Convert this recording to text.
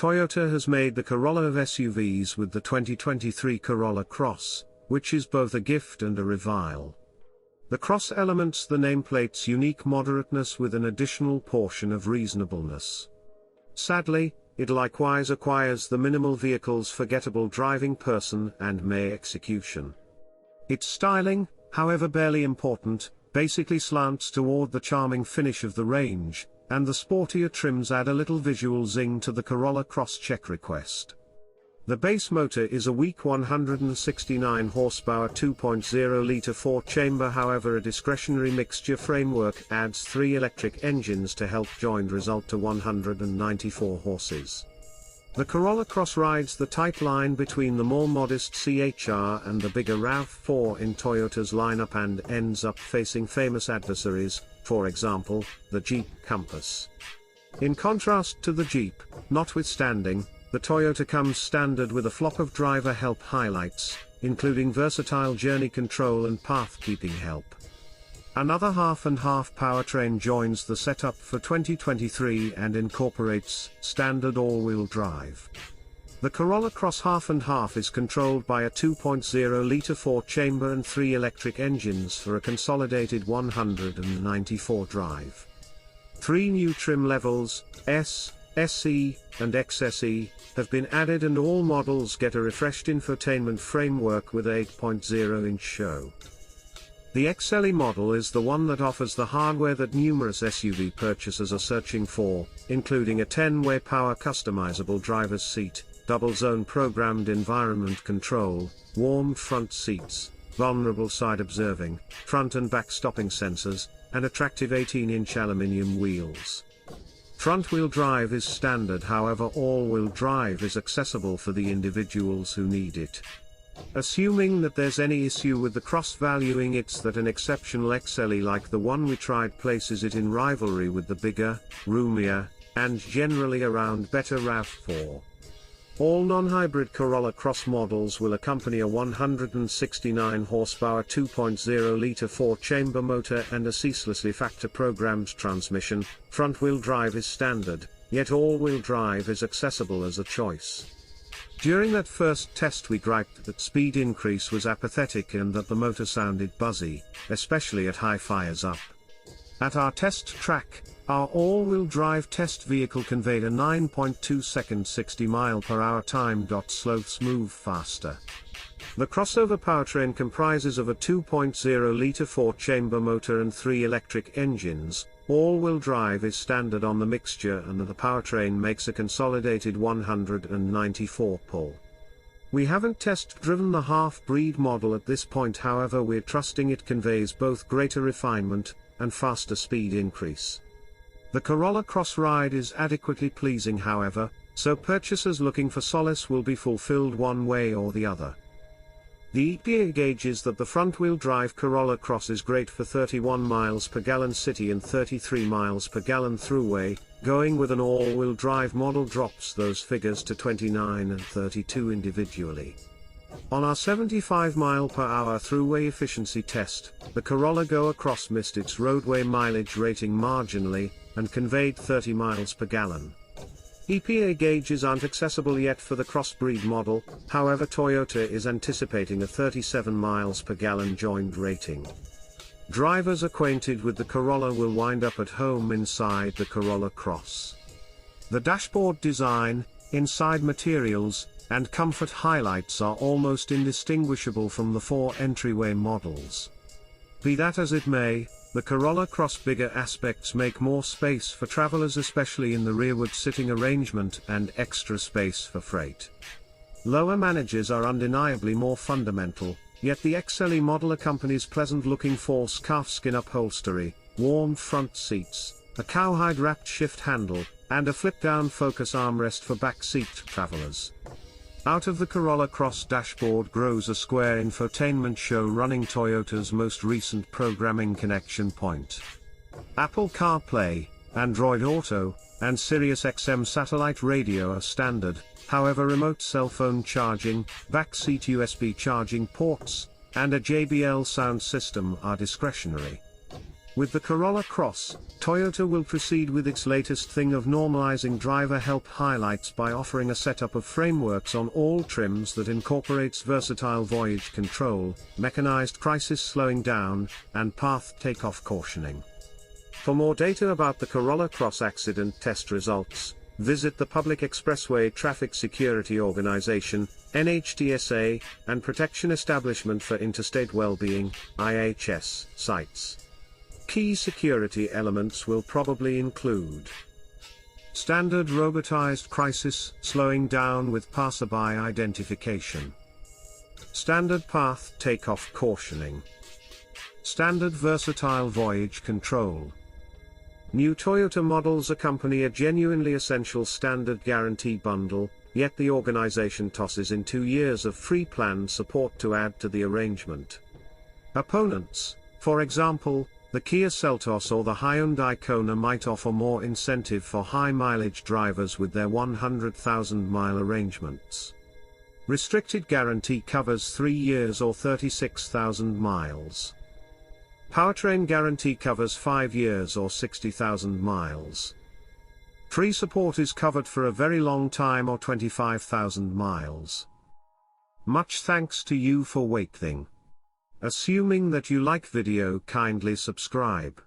Toyota has made the Corolla of SUVs with the 2023 Corolla Cross, which is both a gift and a revile. The Cross elements the nameplate's unique moderateness with an additional portion of reasonableness. Sadly, it likewise acquires the minimal vehicle's forgettable driving person and May execution. Its styling, however barely important, basically slants toward the charming finish of the range, and the sportier trims add a little visual zing to the Corolla Cross check request. The base motor is a weak 169 horsepower 2.0-litre 4-chamber, however a discretionary mixture framework adds 3 electric engines to help joined result to 194 horses. The Corolla Cross rides the tight line between the more modest CHR and the bigger RAV4 in Toyota's lineup and ends up facing famous adversaries, for example, the Jeep Compass. In contrast to the Jeep, notwithstanding, the Toyota comes standard with a flock of driver help highlights, including versatile journey control and path-keeping help. Another half-and-half powertrain joins the setup for 2023 and incorporates standard all-wheel drive. The Corolla Cross half-and-half is controlled by a 2.0-litre 4-chamber and 3 electric engines for a consolidated 194 drive. 3 new trim levels, S, SE, and XSE, have been added and all models get a refreshed infotainment framework with a 8.0-inch show. The XLE model is the one that offers the hardware that numerous SUV purchasers are searching for, including a 10-way power customizable driver's seat, double-zone programmed environment control, warmed front seats, vulnerable side observing, front and back stopping sensors, and attractive 18-inch aluminium wheels. Front-wheel drive is standard, however all-wheel drive is accessible for the individuals who need it. Assuming that there's any issue with the Cross, valuing it's that an exceptional XLE like the one we tried places it in rivalry with the bigger, roomier, and generally around better RAV4. All non-hybrid Corolla Cross models will accompany a 169 horsepower 2.0-litre 4-chamber motor and a ceaselessly factor-programmed transmission. Front-wheel drive is standard, yet all-wheel drive is accessible as a choice. During that first test we griped that speed increase was apathetic and that the motor sounded buzzy, especially at high fires up. At our test track, our all-wheel drive test vehicle conveyed a 9.2-second 60-mile-per-hour time. Slow move faster. The crossover powertrain comprises of a 2.0-litre 4-chamber motor and 3 electric engines. All-wheel drive is standard on the mixture and the powertrain makes a consolidated 194 pull. We haven't test-driven the half-breed model at this point, however we're trusting it conveys both greater refinement and faster speed increase. The Corolla Cross ride is adequately pleasing, however, so purchasers looking for solace will be fulfilled one way or the other. The EPA gauges that the front-wheel drive Corolla Cross is great for 31 miles per gallon city and 33 miles per gallon throughway. Going with an all-wheel drive model drops those figures to 29 and 32 individually. On our 75 mile/hour throughway efficiency test, the Corolla Go Across missed its roadway mileage rating marginally, and conveyed 30 miles per gallon. EPA gauges aren't accessible yet for the crossbreed model, however Toyota is anticipating a 37 miles per gallon joined rating. Drivers acquainted with the Corolla will wind up at home inside the Corolla Cross. The dashboard design, inside materials, and comfort highlights are almost indistinguishable from the 4 entryway models. Be that as it may, the Corolla Cross bigger aspects make more space for travelers, especially in the rearward sitting arrangement, and extra space for freight. Lower managers are undeniably more fundamental, yet the XLE model accompanies pleasant-looking false calfskin upholstery, warm front seats, a cowhide-wrapped shift handle, and a flip-down focus armrest for back-seat travelers. Out of the Corolla Cross dashboard grows a square infotainment show running Toyota's most recent programming connection point. Apple CarPlay, Android Auto, and SiriusXM satellite radio are standard, however remote cell phone charging, backseat USB charging ports, and a JBL sound system are discretionary. With the Corolla Cross, Toyota will proceed with its latest thing of normalizing driver help highlights by offering a setup of frameworks on all trims that incorporates versatile voyage control, mechanized crisis slowing down, and path takeoff cautioning. For more data about the Corolla Cross accident test results, visit the Public Expressway Traffic Security Organization, NHTSA, and Protection Establishment for Interstate Wellbeing, IHS, sites. Key security elements will probably include standard robotized crisis slowing down with passerby identification, standard path takeoff cautioning, standard versatile voyage control. New Toyota models accompany a genuinely essential standard guarantee bundle, yet the organization tosses in 2 years of free plan support to add to the arrangement. Opponents, for example, the Kia Seltos or the Hyundai Kona, might offer more incentive for high-mileage drivers with their 100,000-mile arrangements. Restricted guarantee covers 3 years or 36,000 miles. Powertrain guarantee covers 5 years or 60,000 miles. Free support is covered for a very long time or 25,000 miles. Much thanks to you for waiting. Assuming that you like video, kindly subscribe.